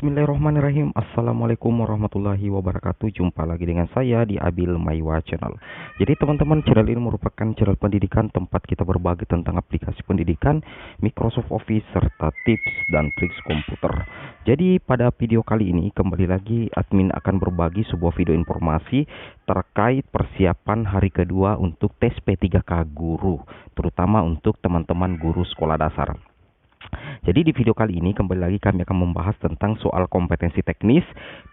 Bismillahirrahmanirrahim. Assalamualaikum warahmatullahi wabarakatuh. Jumpa lagi dengan saya di Abil Maiwa Channel. Jadi teman-teman, channel ini merupakan channel pendidikan tempat kita berbagi tentang aplikasi pendidikan, Microsoft Office, serta tips dan triks komputer. Jadi pada video kali ini kembali lagi admin akan berbagi sebuah video informasi terkait persiapan hari kedua untuk tes P3K guru, terutama untuk teman-teman guru sekolah dasar. Jadi di video kali ini kembali lagi kami akan membahas tentang soal kompetensi teknis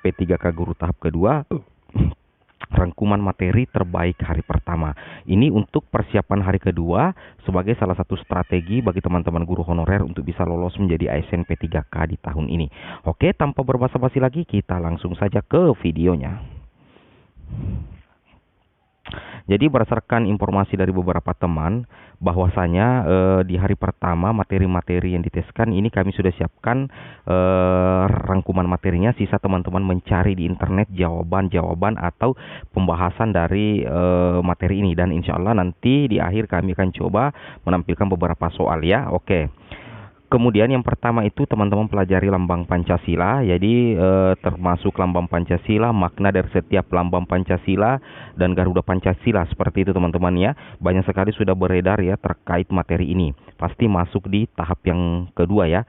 P3K guru tahap kedua, rangkuman materi terbaik hari pertama. Ini untuk persiapan hari kedua sebagai salah satu strategi bagi teman-teman guru honorer untuk bisa lolos menjadi ASN P3K di tahun ini. Oke, tanpa berbasa-basi lagi kita langsung saja ke videonya. Jadi berdasarkan informasi dari beberapa teman, bahwasanya di hari pertama materi-materi yang diteskan ini kami sudah siapkan rangkuman materinya. Sisa teman-teman mencari di internet jawaban-jawaban atau pembahasan dari materi ini, dan insya Allah nanti di akhir kami akan coba menampilkan beberapa soal ya. Oke. Kemudian yang pertama itu teman-teman pelajari lambang Pancasila. Jadi termasuk lambang Pancasila, makna dari setiap lambang Pancasila dan Garuda Pancasila, seperti itu teman-teman ya. Banyak sekali sudah beredar ya terkait materi ini. Pasti masuk di tahap yang kedua ya,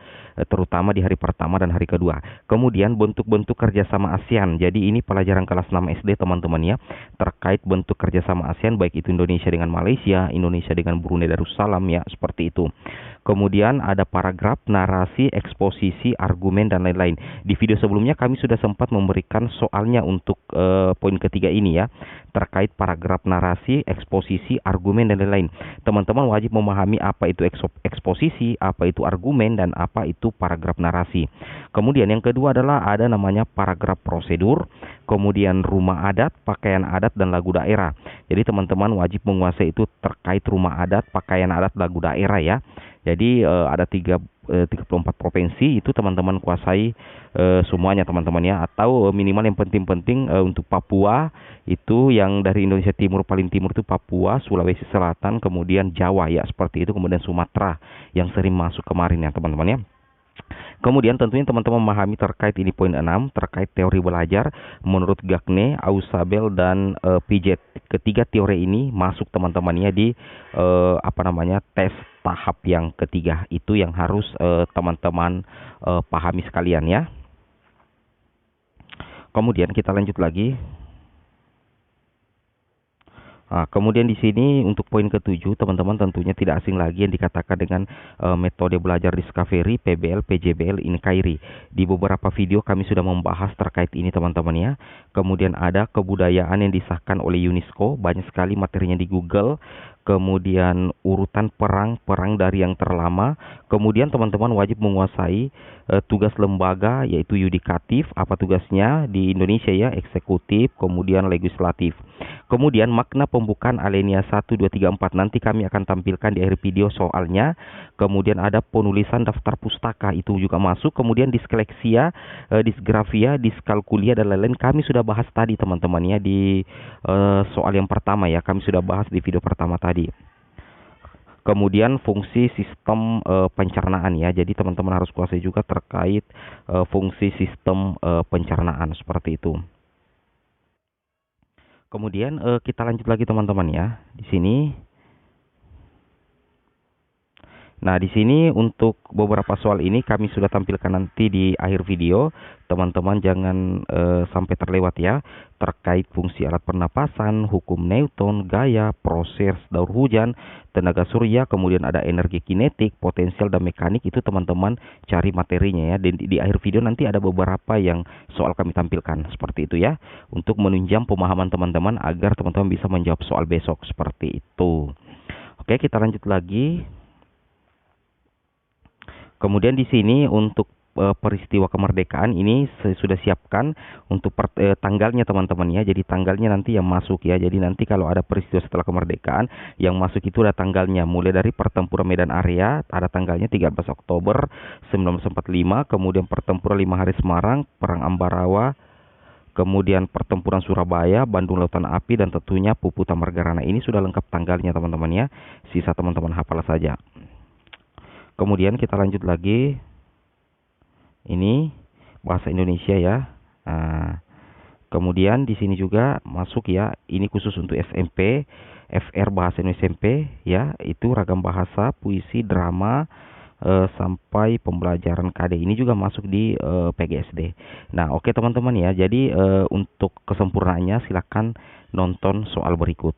terutama di hari pertama dan hari kedua. Kemudian bentuk-bentuk kerjasama ASEAN. Jadi ini pelajaran kelas 6 SD teman-teman ya, terkait bentuk kerjasama ASEAN, baik itu Indonesia dengan Malaysia, Indonesia dengan Brunei Darussalam ya, seperti itu. Kemudian ada paragraf, narasi, eksposisi, argumen, dan lain-lain. Di video sebelumnya kami sudah sempat memberikan soalnya untuk poin ketiga ini ya, terkait paragraf, narasi, eksposisi, argumen, dan lain-lain. Teman-teman wajib memahami apa itu eksposisi, apa itu argumen, dan apa itu paragraf narasi. Kemudian yang kedua adalah ada namanya paragraf prosedur, kemudian rumah adat, pakaian adat, dan lagu daerah. Jadi teman-teman wajib menguasai itu terkait rumah adat, pakaian adat, lagu daerah ya. Jadi ada 34 provinsi, itu teman-teman kuasai semuanya teman-teman ya, atau minimal yang penting-penting untuk Papua itu yang dari Indonesia Timur, paling timur itu Papua, Sulawesi Selatan, kemudian Jawa ya, seperti itu, kemudian Sumatera yang sering masuk kemarin ya teman-teman ya. Kemudian tentunya teman-teman memahami terkait ini poin 6 terkait teori belajar menurut Gagne, Ausubel, dan Piaget. Ketiga teori ini masuk teman-temannya di tes tahap yang ketiga. Itu yang harus teman-teman pahami sekalian ya. Kemudian kita lanjut lagi. Nah, kemudian di sini untuk poin ke-7 teman-teman tentunya tidak asing lagi yang dikatakan dengan metode belajar Discovery, PBL, PJBL, Inkairi. Di beberapa video kami sudah membahas terkait ini teman-teman ya. Kemudian ada kebudayaan yang disahkan oleh UNESCO, banyak sekali materinya di Google. Kemudian urutan perang dari yang terlama. Kemudian teman-teman wajib menguasai tugas lembaga yaitu yudikatif, apa tugasnya di Indonesia ya, eksekutif, kemudian legislatif. Kemudian makna pembukaan alinea 1, 2, 3, 4 nanti kami akan tampilkan di akhir video soalnya. Kemudian ada penulisan daftar pustaka, itu juga masuk. Kemudian diskleksia, disgrafia, diskalkulia, dan lain-lain kami sudah bahas tadi teman-teman ya di soal yang pertama ya, kami sudah bahas di video pertama tadi. Kemudian fungsi sistem pencernaan ya. Jadi teman-teman harus kuasai juga terkait fungsi sistem pencernaan, seperti itu. Kemudian kita lanjut lagi teman-teman ya. Di sini. Nah, di sini untuk beberapa soal ini kami sudah tampilkan nanti di akhir video. Teman-teman jangan sampai terlewat ya, terkait fungsi alat pernapasan, hukum Newton, gaya, proses daur hujan, tenaga surya, kemudian ada energi kinetik, potensial, dan mekanik. Itu teman-teman cari materinya ya. Dan di akhir video nanti ada beberapa yang soal kami tampilkan, seperti itu ya, untuk menunjang pemahaman teman-teman agar teman-teman bisa menjawab soal besok, seperti itu. Oke, kita lanjut lagi. Kemudian di sini untuk peristiwa kemerdekaan ini sudah siapkan untuk tanggalnya teman-teman ya. Jadi tanggalnya nanti yang masuk ya. Jadi nanti kalau ada peristiwa setelah kemerdekaan yang masuk itu ada tanggalnya. Mulai dari pertempuran Medan Area ada tanggalnya 13 Oktober 1945, kemudian pertempuran 5 Hari Semarang, Perang Ambarawa, kemudian pertempuran Surabaya, Bandung Lautan Api, dan tentunya Puputan Margarana. Ini sudah lengkap tanggalnya teman-teman ya. Sisa teman-teman hafal saja. Kemudian kita lanjut lagi. Ini bahasa Indonesia ya. Nah, kemudian di sini juga masuk ya, ini khusus untuk SMP, FR bahasa Indonesia SMP ya, itu ragam bahasa, puisi, drama, sampai pembelajaran KD ini juga masuk di PGSD. Nah, oke teman-teman ya. Jadi untuk kesempurnaannya silakan nonton soal berikut.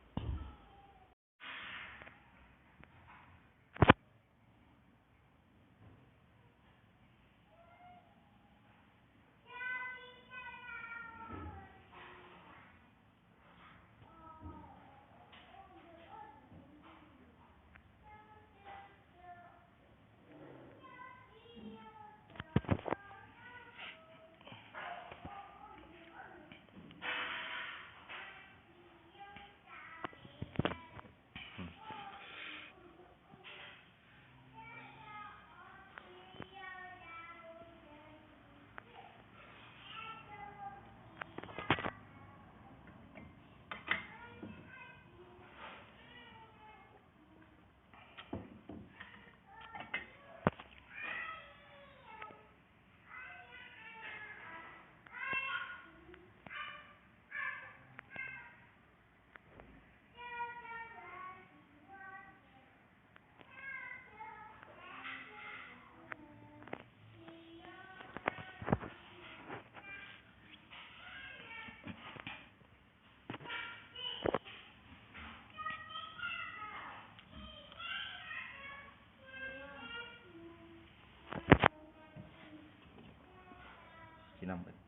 Sinambut.